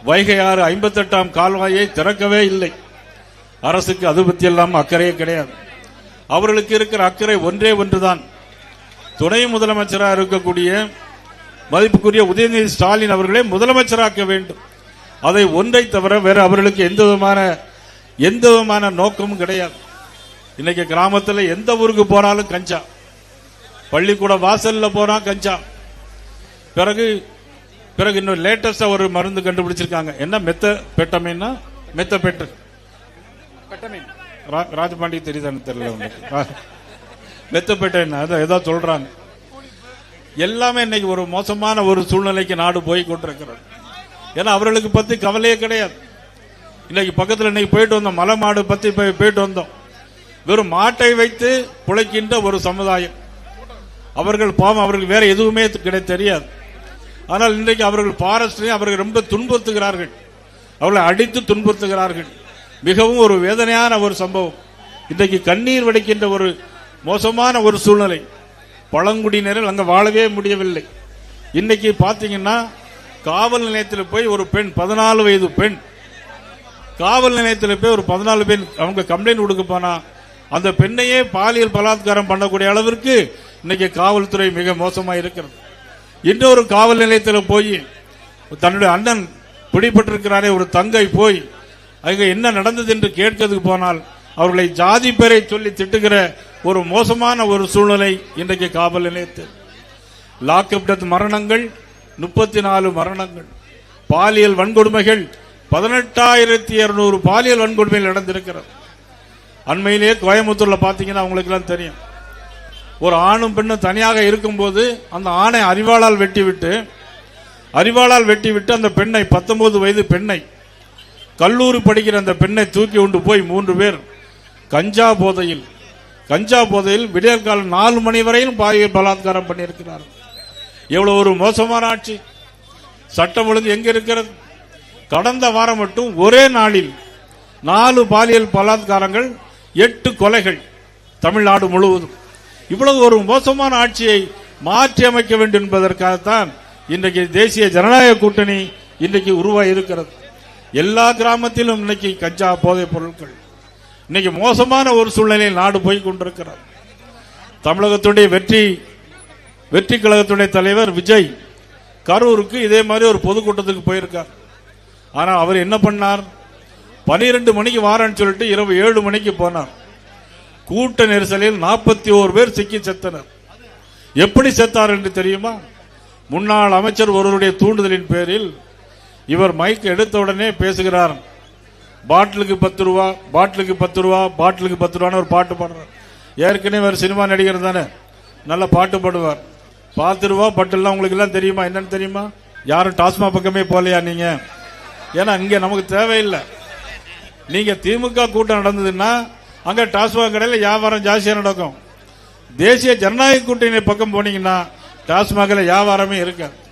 வைகை ஆறு 58ஆம் கால்வாயை திறக்கவே இல்லை. அரசுக்கு அது பற்றி எல்லாம் அக்கறையே கிடையாது. அவர்களுக்கு இருக்கிற அக்கறை ஒன்றே ஒன்றுதான். துணை முதலமைச்சராக இருக்கக்கூடிய மதிப்புக்குரிய உதயநிதி ஸ்டாலின் அவர்களே முதலமைச்சராக்க வேண்டும். அதை ஒன்றை தவிர வேற அவர்களுக்கு எந்த விதமான நோக்கமும் கிடையாது. இன்னைக்கு கிராமத்தில் எந்த ஊருக்கு போனாலும் கஞ்சா, பள்ளிக்கூட வாசல்ல போனா கஞ்சா. பிறகு இன்னும் லேட்டஸ்டா ஒரு மருந்து கண்டுபிடிச்சிருக்காங்க. என்ன மெத்தபெட்டமைன்னா மெத்தபெட்டர் ராஜபாண்டி தெரியுதான்னு தெரியல. மெத்தபெட்டன் ஏதோ சொல்றாங்க. எல்லாமே இன்னைக்கு ஒரு மோசமான ஒரு சூழ்நிலைக்கு நாடு போய் கொண்டிருக்கிறது. ஏன்னா அவர்களுக்கு பத்தி கவலையே கிடையாது. இன்னைக்கு பக்கத்தில் இன்னைக்கு போயிட்டு வந்தோம், மலை மாடு பத்தி போயிட்டு வந்தோம். வெறும் மாட்டை வைத்து பிழைக்கின்ற ஒரு சமுதாயம். அவர்கள் பாவம், அவர்கள் வேற எதுவுமே தெரியாது. ஆனால் இன்றைக்கு அவர்கள் பாரஸ்டரை அவர்கள் ரொம்ப துன்புறுத்துகிறார்கள், அவர்களை அடித்து துன்புறுத்துகிறார்கள். மிகவும் ஒரு வேதனையான ஒரு சம்பவம். இன்றைக்கு கண்ணீர் வடிக்கின்ற ஒரு மோசமான ஒரு சூழ்நிலை. பழங்குடியினர்கள் அங்க வாழவே முடியவில்லை. இன்னைக்கு பாத்தீங்கன்னா காவல் நிலையத்தில் போய் ஒரு பெண், 14 வயது பெண், காவல் நிலையத்தில் போய் ஒரு 14 பெண் அவங்க கம்ப்ளைண்ட் கொடுக்க போனா அந்த பெண்ணையே பாலியல் பலாத்காரம் பண்ணக்கூடிய அளவிற்கு இன்னைக்கு காவல்துறை மிக மோசமாக இருக்கிறது. இன்னொரு காவல் நிலையத்தில் போய் தன்னுடைய அண்ணன் பிடிபட்டிருக்கிறாரே ஒரு தங்கை போய் அங்க என்ன நடந்தது என்று கேட்கிறதுக்கு போனால் அவர்களை ஜாதி பெயரை சொல்லி திட்டுகிற ஒரு மோசமான ஒரு சூழ்நிலை இன்றைக்கு காவல் நிலையத்தில். லாக்அப் டெத் மரணங்கள் 34 மரணங்கள், பாலியல் வன்கொடுமைகள் 18,200 பாலியல் வன்கொடுமைகள் நடந்திருக்கிறது. அண்மையிலேயே கோயம்புத்தூர்ல பாத்தீங்கன்னா அவங்களுக்கு எல்லாம் தெரியும், ஒரு ஆணும் பெண்ணும் தனியாக இருக்கும்போது அந்த ஆணை அரிவாளால் வெட்டிவிட்டு அந்த பெண்ணை 19 வயது பெண்ணை, கல்லூரி படிக்கிற அந்த பெண்ணை தூக்கி கொண்டு போய் 3 பேர் கஞ்சா போதையில் விடியற்காலம் 4 மணி வரையிலும் பாலியல் பலாத்காரம் பண்ணியிருக்கிறார். எவ்வளவு ஒரு மோசமான ஆட்சி! சட்டம் ஒழுங்கு எங்க இருக்கிறது? கடந்த வாரம் மட்டும் ஒரே நாளில் 4 பாலியல் பலாத்காரங்கள், 8 கொலைகள் தமிழ்நாடு முழுவதும். இவ்வளவு ஒரு மோசமான ஆட்சியை மாற்றி அமைக்க வேண்டும் என்பதற்காகத்தான் இன்றைக்கு தேசிய ஜனநாயக கூட்டணி இன்றைக்கு உருவாகி இருக்கிறது. எல்லா கிராமத்திலும் இன்னைக்கு கஞ்சா போதைப் பொருட்கள். இன்னைக்கு மோசமான ஒரு சூழ்நிலையில் நாடு போய் கொண்டிருக்கிறார். தமிழகத்துடைய வெற்றி கழகத்துடைய தலைவர் விஜய் கரூருக்கு இதே மாதிரி ஒரு பொதுக்கூட்டத்துக்கு போயிருக்கார். ஆனா அவர் என்ன பண்ணார்? 12 மணிக்கு வாரன்னு சொல்லிட்டு இரவு 7 மணிக்கு போனார். கூட்ட நெரிசலில் 41 பேர் சிக்கி செத்தனர். எப்படி செத்தார் என்று தெரியுமா? முன்னாள் அமைச்சர் ஒருவருடைய தூண்டுதலின் பேரில் இவர் மைக் எடுத்த உடனே பேசுகிறார். பாட்டிலுக்கு 10 ரூபா, பாட்டிலுக்கு 10 ரூபா, பாட்டிலுக்கு 10 ரூபான்னு ஒரு பாட்டு பாடுறார். ஏற்கனவே ஒரு சினிமா நடிகர் தானே, நல்ல பாட்டு பாடுவார். 10 ரூபா பட்டுலாம் உங்களுக்கு எல்லாம் தெரியுமா? என்னன்னு தெரியுமா? யாரும் டாஸ்மாக் பக்கமே போலையா நீங்க? ஏன்னா இங்க நமக்கு தேவையில்லை. நீங்க திமுக கூட்டம் நடந்ததுன்னா அங்க டாஸ்மாக் கடையில் வியாபாரம் ஜாஸ்தியா நடக்கும். தேசிய ஜனநாயக கூட்டணி பக்கம் போனீங்கன்னா டாஸ்மாக்ல வியாபாரமே இருக்காது.